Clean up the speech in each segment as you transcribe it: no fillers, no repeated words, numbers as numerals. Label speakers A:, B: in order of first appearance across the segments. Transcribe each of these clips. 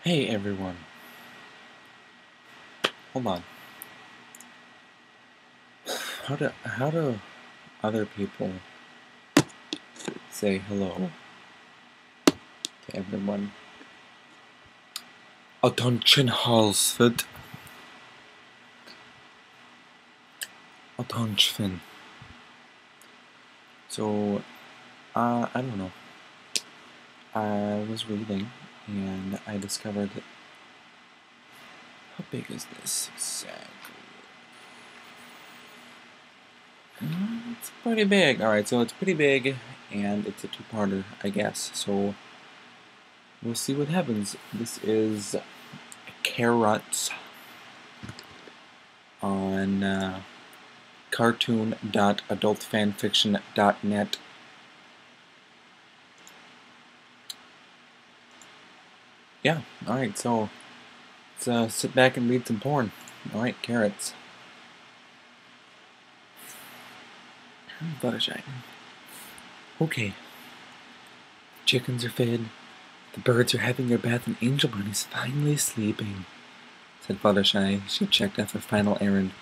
A: Hey everyone. Hold on. How do other people say hello to everyone? Attention Halsford. Attention. So, I don't know. I was reading and I discovered that. How big is this exactly? It's pretty big. Alright, so it's pretty big and it's a two-parter, I guess. So, we'll see what happens. This is carrots on cartoon.adultfanfiction.net. Yeah, alright, so let's sit back and read some porn. Alright, carrots. Fluttershy. Okay. Chickens are fed, the birds are having their bath, and Angel Bunny's finally sleeping, said Fluttershy. She checked off her final errand.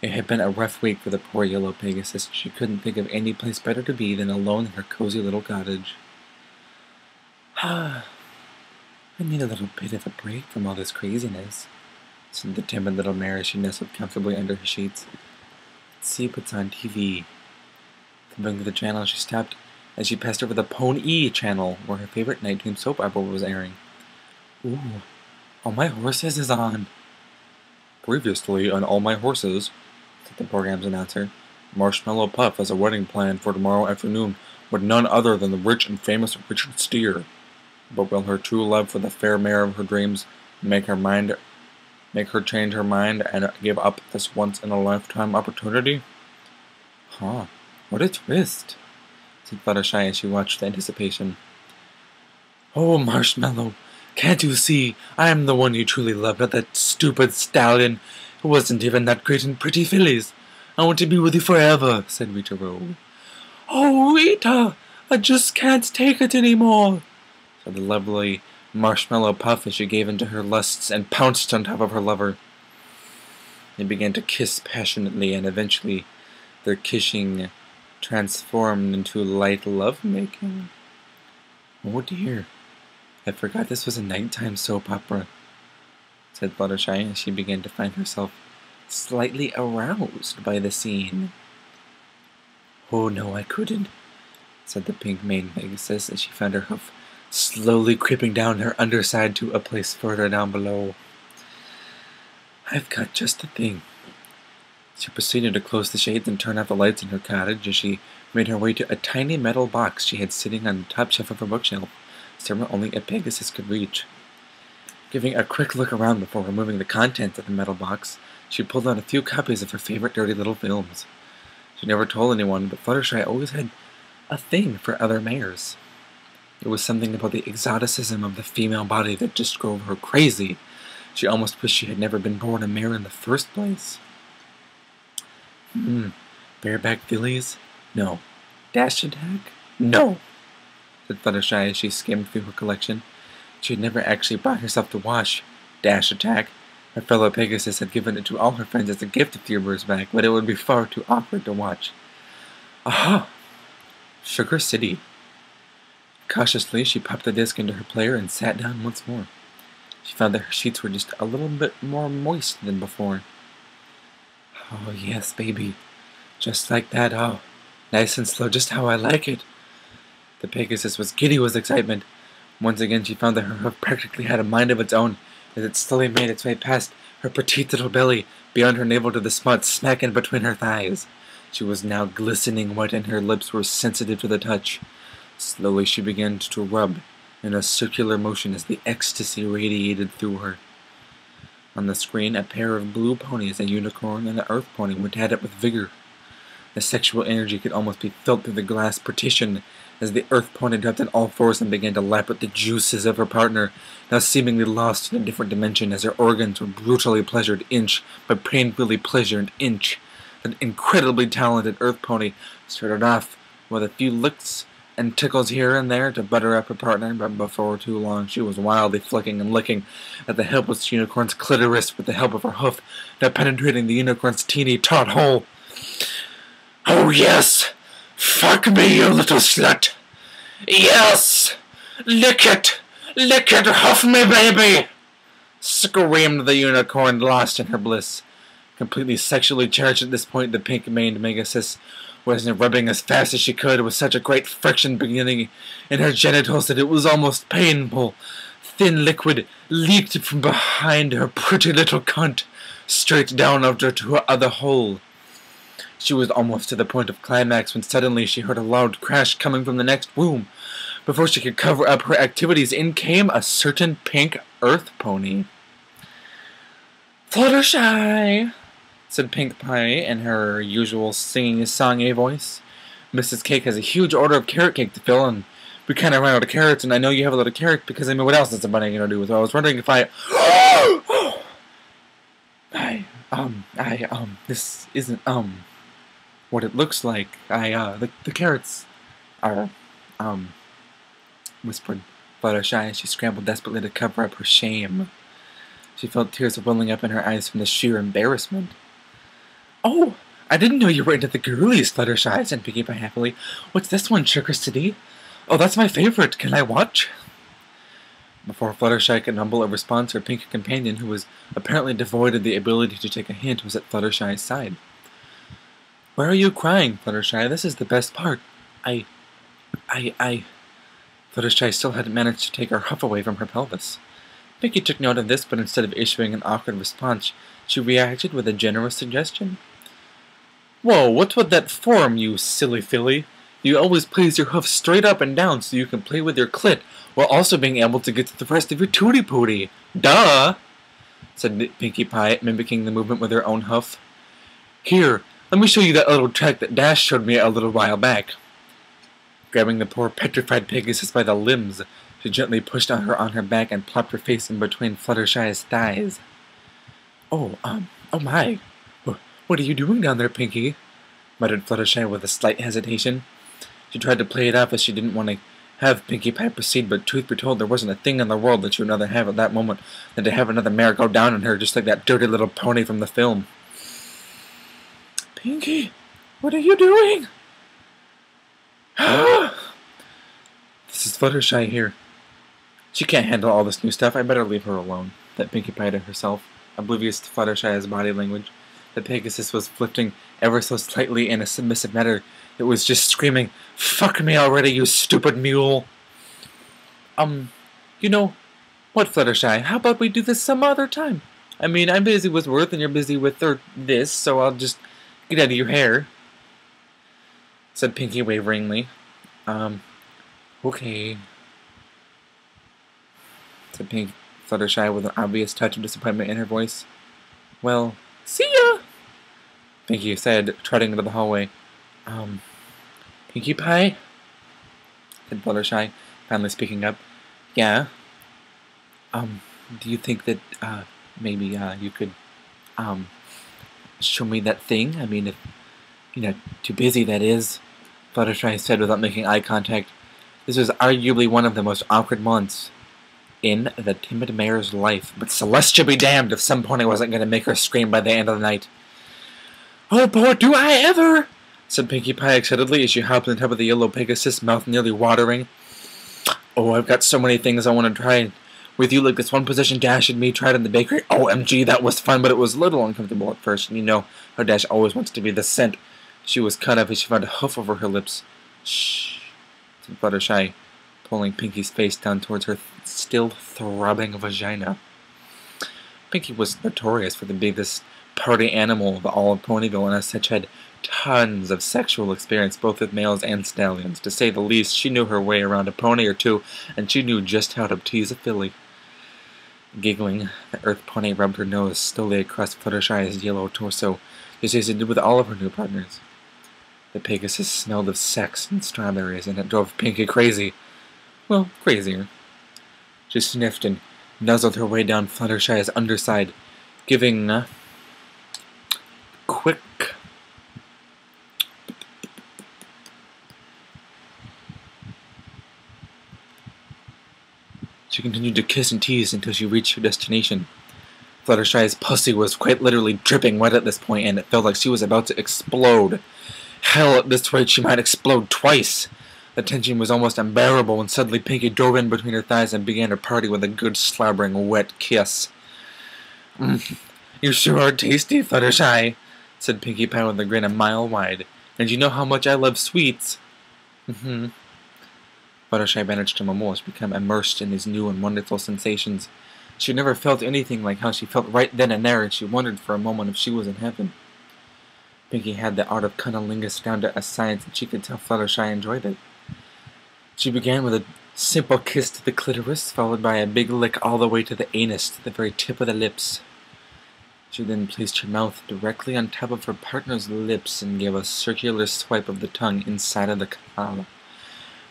A: It had been a rough week for the poor yellow Pegasus. She couldn't think of any place better to be than alone in her cozy little cottage. I need a little bit of a break from all this craziness, said the timid little mare as she nestled comfortably under her sheets. Let's see what's on TV. Flipping to the channel, she stopped as she passed over the Pony channel, where her favorite nighttime soap opera was airing. Ooh, All My Horses is on. Previously on All My Horses, said the program's announcer, Marshmallow Puff has a wedding planned for tomorrow afternoon with none other than the rich and famous Richard Steere. But will her true love for the fair mare of her dreams make her change her mind and give up this once-in-a-lifetime opportunity? Huh, what a twist, said Fluttershy as she watched the anticipation. Oh, Marshmallow, can't you see I am the one you truly love, not that stupid stallion who wasn't even that great in Pretty Fillies. I want to be with you forever, said Rita Rowe. Oh, Rita, I just can't take it anymore, said the lovely Marshmallow Puff as she gave in to her lusts and pounced on top of her lover. They began to kiss passionately, and eventually their kissing transformed into light love-making. Oh dear, I forgot this was a nighttime soap opera, said Fluttershy as she began to find herself slightly aroused by the scene. Oh no, I couldn't, said the pink-maned Pegasus as she found her hoof slowly creeping down her underside to a place further down below. I've got just the thing. She proceeded to close the shades and turn off the lights in her cottage as she made her way to a tiny metal box she had sitting on the top shelf of her bookshelf, somewhere only a Pegasus could reach. Giving a quick look around before removing the contents of the metal box, she pulled out a few copies of her favorite dirty little films. She never told anyone, but Fluttershy always had a thing for other mares. It was something about the exoticism of the female body that just drove her crazy. She almost wished she had never been born a mare in the first place. Bareback fillies? No. Dash attack? No, said Fluttershy as she skimmed through her collection. She had never actually brought herself to watch Dash Attack. Her fellow Pegasus had given it to all her friends as a gift a few years back, but it would be far too awkward to watch. Aha! Sugar City. Cautiously, she popped the disc into her player and sat down once more. She found that her sheets were just a little bit more moist than before. Oh, yes, baby. Just like that, oh. Nice and slow, just how I like it. The Pegasus was giddy with excitement. Once again, she found that her hoof practically had a mind of its own, as it slowly made its way past her petite little belly, beyond her navel to the spot smack in between her thighs. She was now glistening wet, and her lips were sensitive to the touch. Slowly she began to rub in a circular motion as the ecstasy radiated through her. On the screen, a pair of blue ponies, a unicorn and an earth pony, went at it with vigor. The sexual energy could almost be felt through the glass partition as the earth pony dropped on all fours and began to lap at the juices of her partner, now seemingly lost in a different dimension as her organs were brutally pleasured inch by painfully pleasured inch. The incredibly talented earth pony started off with a few licks and tickles here and there to butter up her partner, but before too long she was wildly flicking and licking at the helpless unicorn's clitoris with the help of her hoof, now penetrating the unicorn's teeny taut hole. "Oh yes! Fuck me, you little slut! Yes! Lick it! Lick it! Huff me, baby!" screamed the unicorn, lost in her bliss. Completely sexually charged at this point, the pink-maned Megasis was rubbing as fast as she could, with such a great friction beginning in her genitals that it was almost painful. Thin liquid leaked from behind her pretty little cunt, straight down to her other hole. She was almost to the point of climax when suddenly she heard a loud crash coming from the next room. Before she could cover up her activities, in came a certain pink earth pony. "Fluttershy," said Pink Pie in her usual singing songy voice. "Mrs. Cake has a huge order of carrot cake to fill, and we kind of ran out of carrots, and I know you have a lot of carrots because, I mean, what else is the bunny going to do? So I was wondering if this isn't, what it looks like. The carrots are, whispered Fluttershy as she scrambled desperately to cover up her shame. She felt tears welling up in her eyes from the sheer embarrassment. "Oh, I didn't know you were into the girlies, Fluttershy," said Pinkie Pie happily. "What's this one, Sugar City? Oh, that's my favorite. Can I watch?" Before Fluttershy could mumble a response, her pink companion, who was apparently devoid of the ability to take a hint, was at Fluttershy's side. "Why are you crying, Fluttershy? This is the best part. Fluttershy still hadn't managed to take her huff away from her pelvis. Pinkie took note of this, but instead of issuing an awkward response, she reacted with a generous suggestion. "Whoa, what's with that form, you silly filly? You always place your hoof straight up and down so you can play with your clit, while also being able to get to the rest of your tootie pootie. Duh!" said Pinkie Pie, mimicking the movement with her own hoof. "Here, let me show you that little trick that Dash showed me a little while back." Grabbing the poor petrified Pegasus by the limbs, she gently pushed her on her back and plopped her face in between Fluttershy's thighs. Oh my. What are you doing down there, Pinkie?" muttered Fluttershy with a slight hesitation. She tried to play it off as she didn't want to have Pinkie Pie proceed, but truth be told, there wasn't a thing in the world that she would rather have at that moment than to have another mare go down on her just like that dirty little pony from the film. "Pinkie, what are you doing?" "This is Fluttershy here. She can't handle all this new stuff. I better leave her alone," thought Pinkie Pie to herself, oblivious to Fluttershy's body language. The Pegasus was lifting ever so slightly in a submissive manner. It was just screaming, "Fuck me already, you stupid mule!" You know what, Fluttershy? How about we do this some other time? I mean, I'm busy with Worth and you're busy with this, so I'll just get out of your hair," said Pinkie waveringly. Okay," said Fluttershy with an obvious touch of disappointment in her voice. "Well, see ya," Pinkie said, trotting into the hallway. "Pinkie Pie?" said Fluttershy, finally speaking up. "Yeah? Do you think that, maybe, you could, show me that thing? I mean, if you're not too busy, that is," Fluttershy said without making eye contact. This was arguably one of the most awkward months in the timid mare's life, but Celestia be damned if some pony wasn't going to make her scream by the end of the night. "Oh boy, do I ever!" said Pinkie Pie excitedly as she hopped on top of the yellow Pegasus, mouth nearly watering. "Oh, I've got so many things I want to try with you, like this one position Dash and me tried in the bakery. OMG, that was fun, but it was a little uncomfortable at first, and you know how Dash always wants to be the scent." She was cut off as she found a hoof over her lips. "Shh," said Fluttershy, pulling Pinkie's face down towards her still throbbing vagina. Pinkie was notorious for the biggest party animal of all of Ponyville, and as such had tons of sexual experience, both with males and stallions. To say the least, she knew her way around a pony or two, and she knew just how to tease a filly. Giggling, the Earth Pony rubbed her nose slowly across Fluttershy's yellow torso, just as it did with all of her new partners. The Pegasus smelled of sex and strawberries, and it drove Pinkie crazy. Well, crazier. She sniffed and nuzzled her way down Fluttershy's underside, giving She continued to kiss and tease until she reached her destination. Fluttershy's pussy was quite literally dripping wet at this point, and it felt like she was about to explode. Hell, at this rate she might explode twice. The tension was almost unbearable when suddenly Pinky dove in between her thighs and began her party with a good slobbering wet kiss. You sure are tasty, Fluttershy, said Pinkie Pie with a grin a mile wide. And you know how much I love sweets. Fluttershy managed to almost become immersed in these new and wonderful sensations. She had never felt anything like how she felt right then and there, and she wondered for a moment if she was in heaven. Pinkie had the art of cunnilingus down to a science, and she could tell Fluttershy enjoyed it. She began with a simple kiss to the clitoris, followed by a big lick all the way to the anus, to the very tip of the lips. She then placed her mouth directly on top of her partner's lips and gave a circular swipe of the tongue inside of the canal.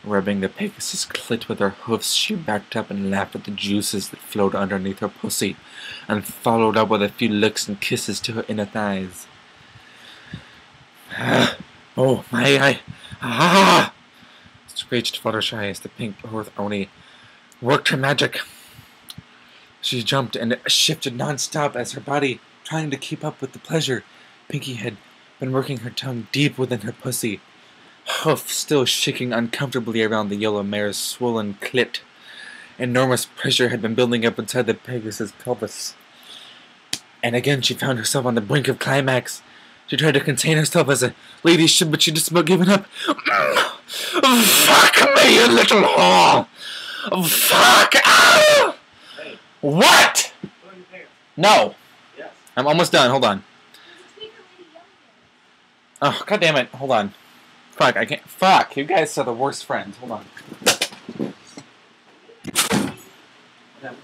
A: Rubbing the Pegasus clit with her hoofs, she backed up and lapped at the juices that flowed underneath her pussy, and followed up with a few licks and kisses to her inner thighs. Oh, my eye! Screeched Fluttershy as the pink earth Oni worked her magic. She jumped and shifted non-stop as her body trying to keep up with the pleasure. Pinkie had been working her tongue deep within her pussy, hoof still shaking uncomfortably around the yellow mare's swollen clit. Enormous pressure had been building up inside the Pegasus' pelvis. And again she found herself on the brink of climax. She tried to contain herself as a lady should, but she just about given up. Fuck me, you little whore! Fuck! Ah!
B: Hey.
A: What?
B: Put on your pants.
A: No.
B: Yes.
A: I'm almost done. Hold on. Oh, god damn it. Hold on. Fuck, I can't. Fuck, you guys are the worst friends. Hold on.
B: Yeah.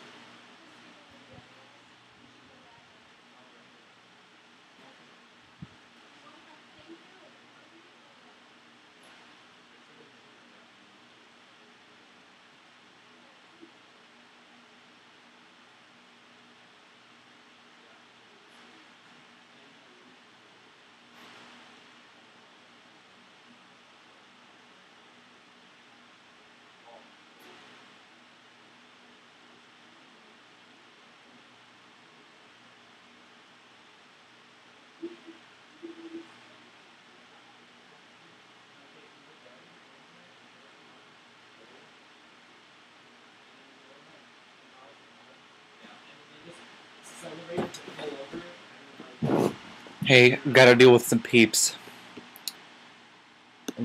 A: Hey, gotta deal with some peeps.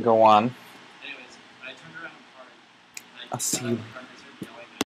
A: Go on.
B: Anyways, I turned around in the car.
A: I'll see you.